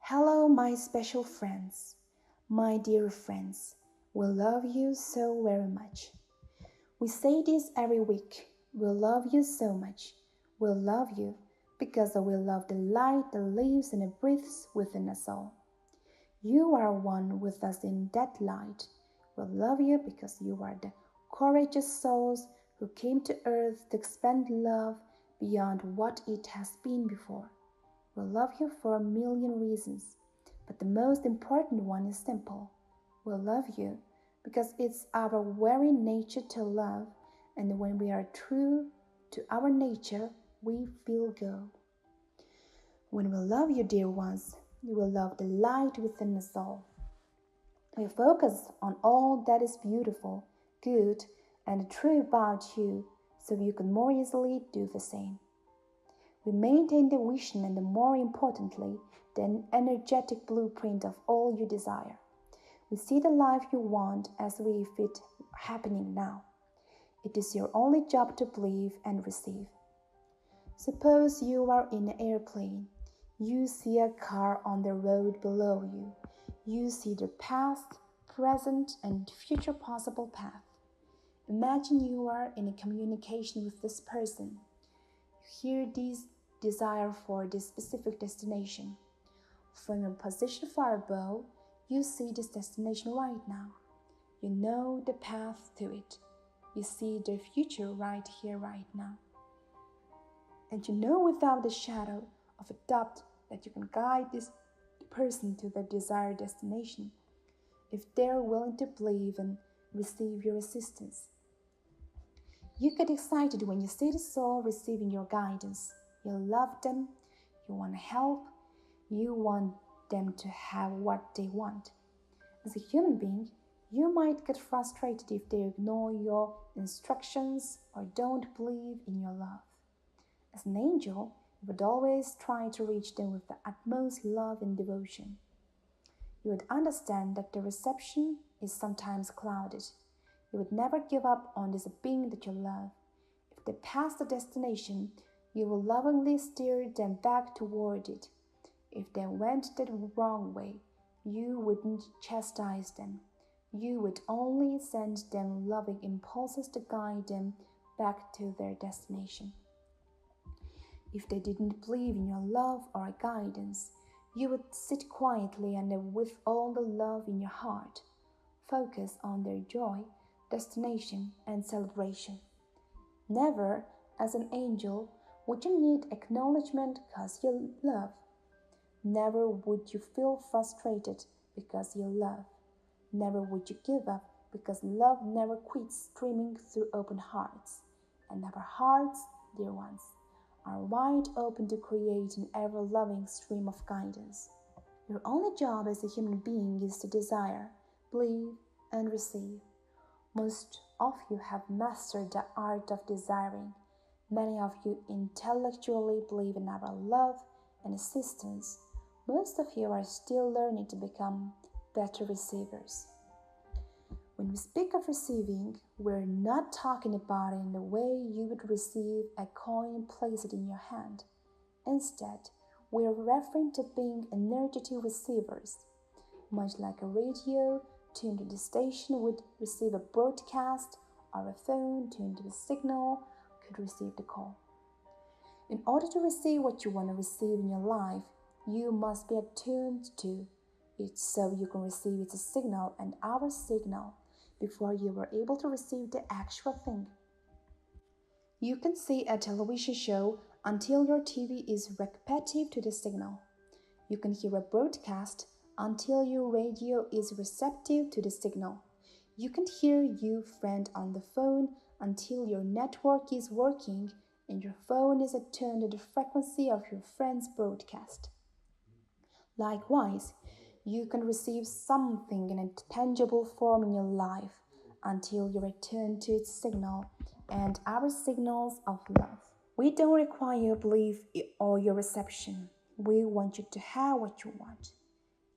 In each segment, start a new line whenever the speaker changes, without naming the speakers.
Hello, my special friends, my dear friends. We love you so very much. We say this every week. We love you so much. We love you because we love the light that lives and breathes within us all. You are one with us in that light. We love you because you are the courageous souls who came to earth to expand love beyond what it has been before. We love you for a million reasons, but the most important one is simple. We love you because it's our very nature to love, and when we are true to our nature, we feel good. When we love you, dear ones, you will love the light within us all. We focus on all that is beautiful, good, and true about you, so you can more easily do the same. We maintain the vision and, more importantly, the energetic blueprint of all you desire. We see the life you want as if it happening now. It is your only job to believe and receive. Suppose you are in an airplane. You see a car on the road below you. You see the past, present, and future possible path. Imagine you are in a communication with this person. You hear this desire for this specific destination. From your position far above, you see this destination right now. You know the path to it. You see the future right here, right now. And you know without a shadow of a doubt that you can guide this person to the desired destination if they're willing to believe and receive your assistance. You get excited when you see the soul receiving your guidance. You love them, you want to help, you want them to have what they want. As a human being, you might get frustrated if they ignore your instructions or don't believe in your love. As an angel, you would always try to reach them with the utmost love and devotion. You would understand that the reception is sometimes clouded. You would never give up on this being that you love. If they pass the destination, you will lovingly steer them back toward it. If they went the wrong way, you wouldn't chastise them. You would only send them loving impulses to guide them back to their destination. If they didn't believe in your love or guidance, you would sit quietly and with all the love in your heart, focus on their joy, destination, and celebration. Never, as an angel, would you need acknowledgement because you love. Never would you feel frustrated because you love. Never would you give up because love never quits streaming through open hearts. And our hearts, dear ones, are wide open to create an ever-loving stream of guidance. Your only job as a human being is to desire, believe, and receive. Most of you have mastered the art of desiring. Many of you intellectually believe in our love and assistance. Most of you are still learning to become better receivers. When we speak of receiving, we're not talking about it in the way you would receive a coin and place it in your hand. Instead, we're referring to being energetic receivers. Much like a radio tuned to the station would receive a broadcast, or a phone tuned to the signal could receive the call. In order to receive what you want to receive in your life, you must be attuned to it so you can receive its signal and our signal before you were able to receive the actual thing. You can see a television show until your TV is receptive to the signal. You can hear a broadcast until your radio is receptive to the signal. You can hear your friend on the phone until your network is working and your phone is attuned to the frequency of your friend's broadcast. Likewise, you can receive something in a tangible form in your life until you return to its signal and our signals of love. We don't require your belief or your reception. We want you to have what you want.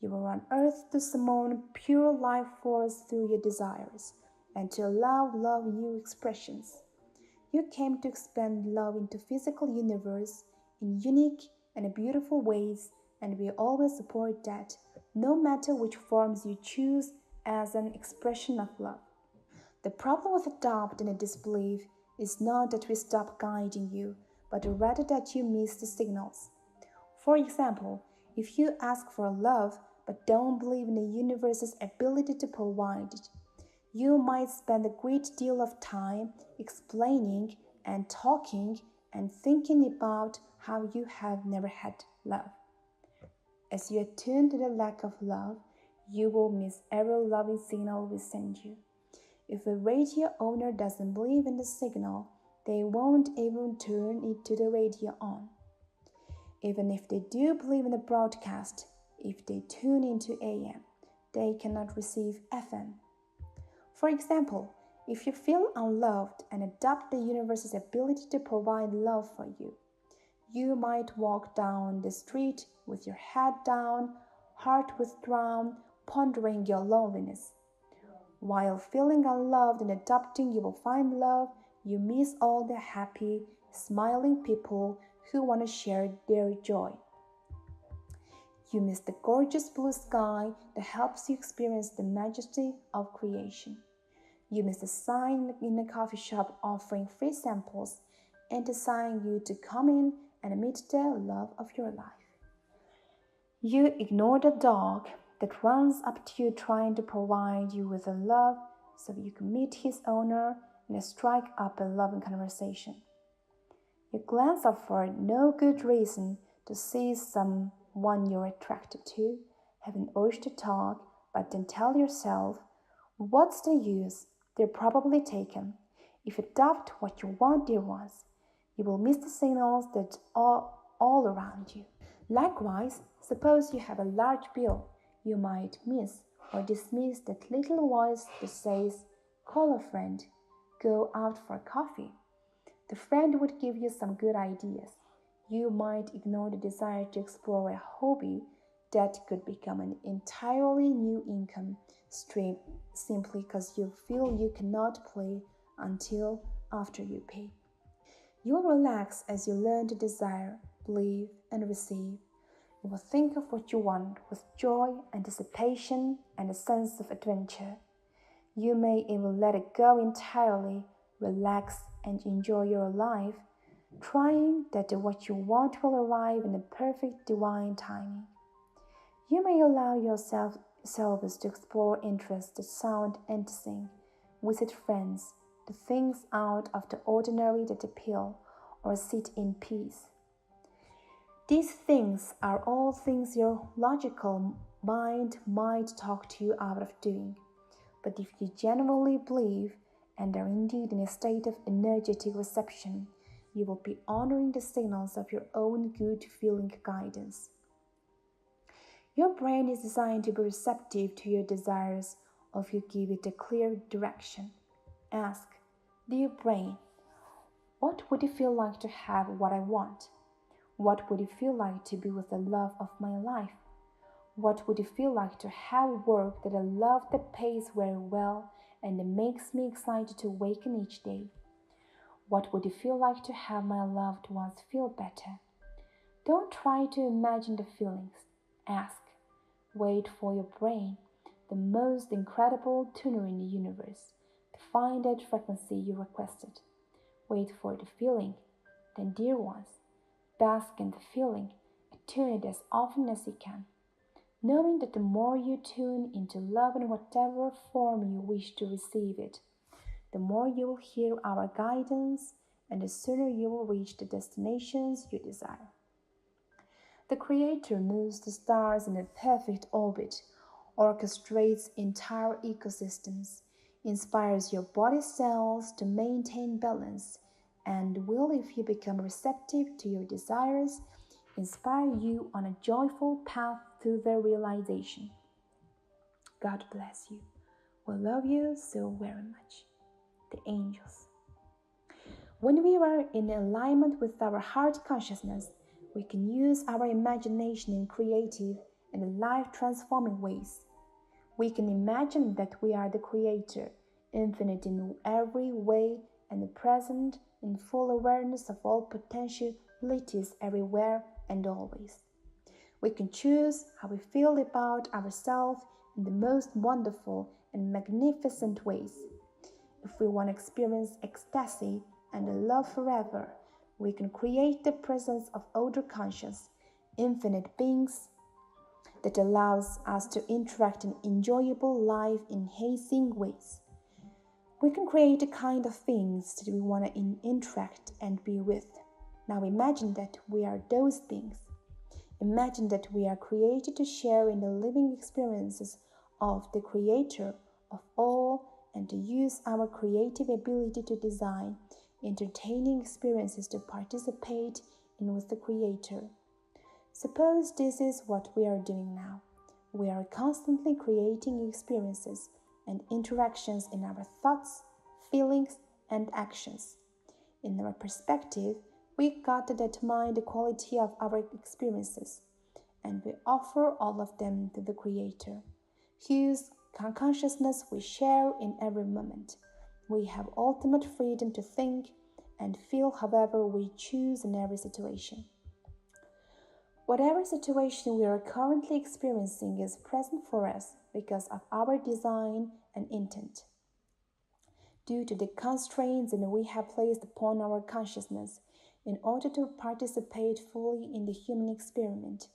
You are on earth to summon pure life force through your desires and to allow love you expressions. You came to expand love into physical universe in unique and beautiful ways and we always support that, no matter which forms you choose as an expression of love. The problem with doubt and disbelief is not that we stop guiding you, but rather that you miss the signals. For example, if you ask for love but don't believe in the universe's ability to provide it, you might spend a great deal of time explaining and talking and thinking about how you have never had love. As you attune to the lack of love, you will miss every loving signal we send you. If a radio owner doesn't believe in the signal, they won't even turn it to the radio on. Even if they do believe in the broadcast, if they tune into AM, they cannot receive FM. For example, if you feel unloved and doubt the universe's ability to provide love for you, you might walk down the street with your head down, heart withdrawn, pondering your loneliness. While feeling unloved and doubting you will find love, you miss all the happy, smiling people who want to share their joy. You miss the gorgeous blue sky that helps you experience the majesty of creation. You miss the sign in a coffee shop offering free samples and deciding you to come in and meet the love of your life. You ignore the dog that runs up to you trying to provide you with a love so you can meet his owner and strike up a loving conversation. You glance up for no good reason to see someone you're attracted to, have an urge to talk, but then tell yourself, what's the use? They're probably taken. If you doubt what you want, dear ones, you will miss the signals that are all around you. Likewise, suppose you have a large bill, you might miss or dismiss that little voice that says, call a friend, go out for coffee. The friend would give you some good ideas. You might ignore the desire to explore a hobby that could become an entirely new income stream simply because you feel you cannot play until after you pay. You will relax as you learn to desire, believe, and receive. You will think of what you want with joy, anticipation, and a sense of adventure. You may even let it go entirely, relax, and enjoy your life, trying that what you want will arrive in a perfect divine timing. You may allow yourselves to explore interests that sound enticing, visit friends, do things out of the ordinary that appeal, or sit in peace. These things are all things your logical mind might talk to you out of doing. But if you genuinely believe and are indeed in a state of energetic reception, you will be honoring the signals of your own good feeling guidance. Your brain is designed to be receptive to your desires if you give it a clear direction. Ask, dear brain, what would it feel like to have what I want? What would it feel like to be with the love of my life? What would it feel like to have work that I love that pays very well and that makes me excited to awaken each day? What would it feel like to have my loved ones feel better? Don't try to imagine the feelings. Ask. Wait for your brain, the most incredible tuner in the universe, to find that frequency you requested. Wait for the feeling. Then, dear ones, bask in the feeling, attune it as often as you can, knowing that the more you tune into love in whatever form you wish to receive it, the more you will hear our guidance and the sooner you will reach the destinations you desire. The Creator moves the stars in a perfect orbit, orchestrates entire ecosystems, inspires your body cells to maintain balance, and will, if you become receptive to your desires, inspire you on a joyful path to their realization. God bless you. We love you so very much. The angels. When we are in alignment with our heart consciousness, we can use our imagination in creative and life-transforming ways. We can imagine that we are the Creator, infinite in every way and present in full awareness of all potentialities everywhere and always. We can choose how we feel about ourselves in the most wonderful and magnificent ways. If we want to experience ecstasy and love forever, we can create the presence of older conscious, infinite beings that allows us to interact in enjoyable life in enhancing ways. We can create the kind of things that we want to interact and be with. Now imagine that we are those things. Imagine that we are created to share in the living experiences of the Creator of all and to use our creative ability to design entertaining experiences to participate in with the Creator. Suppose this is what we are doing now. We are constantly creating experiences and interactions in our thoughts, feelings, and actions. In our perspective, we got to determine the quality of our experiences, and we offer all of them to the Creator, whose consciousness we share in every moment. We have ultimate freedom to think and feel however we choose in every situation. Whatever situation we are currently experiencing is present for us because of our design and intent. Due to the constraints that we have placed upon our consciousness in order to participate fully in the human experiment,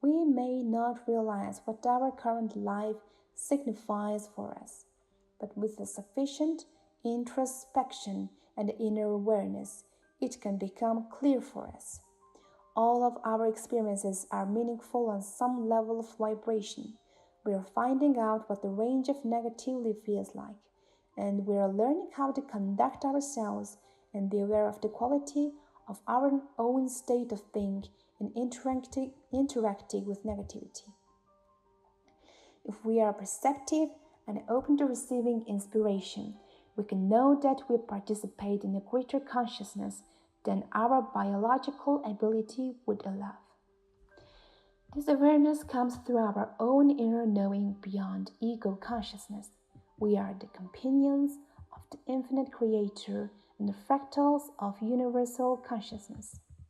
we may not realize what our current life signifies for us, but with the sufficient introspection and inner awareness, it can become clear for us. All of our experiences are meaningful on some level of vibration. We are finding out what the range of negativity feels like, and we are learning how to conduct ourselves and be aware of the quality of our own state of being in interacting with negativity. If we are perceptive and open to receiving inspiration, we can know that we participate in a greater consciousness than our biological ability would allow. This awareness comes through our own inner knowing beyond ego consciousness. We are the companions of the infinite Creator and the fractals of universal consciousness.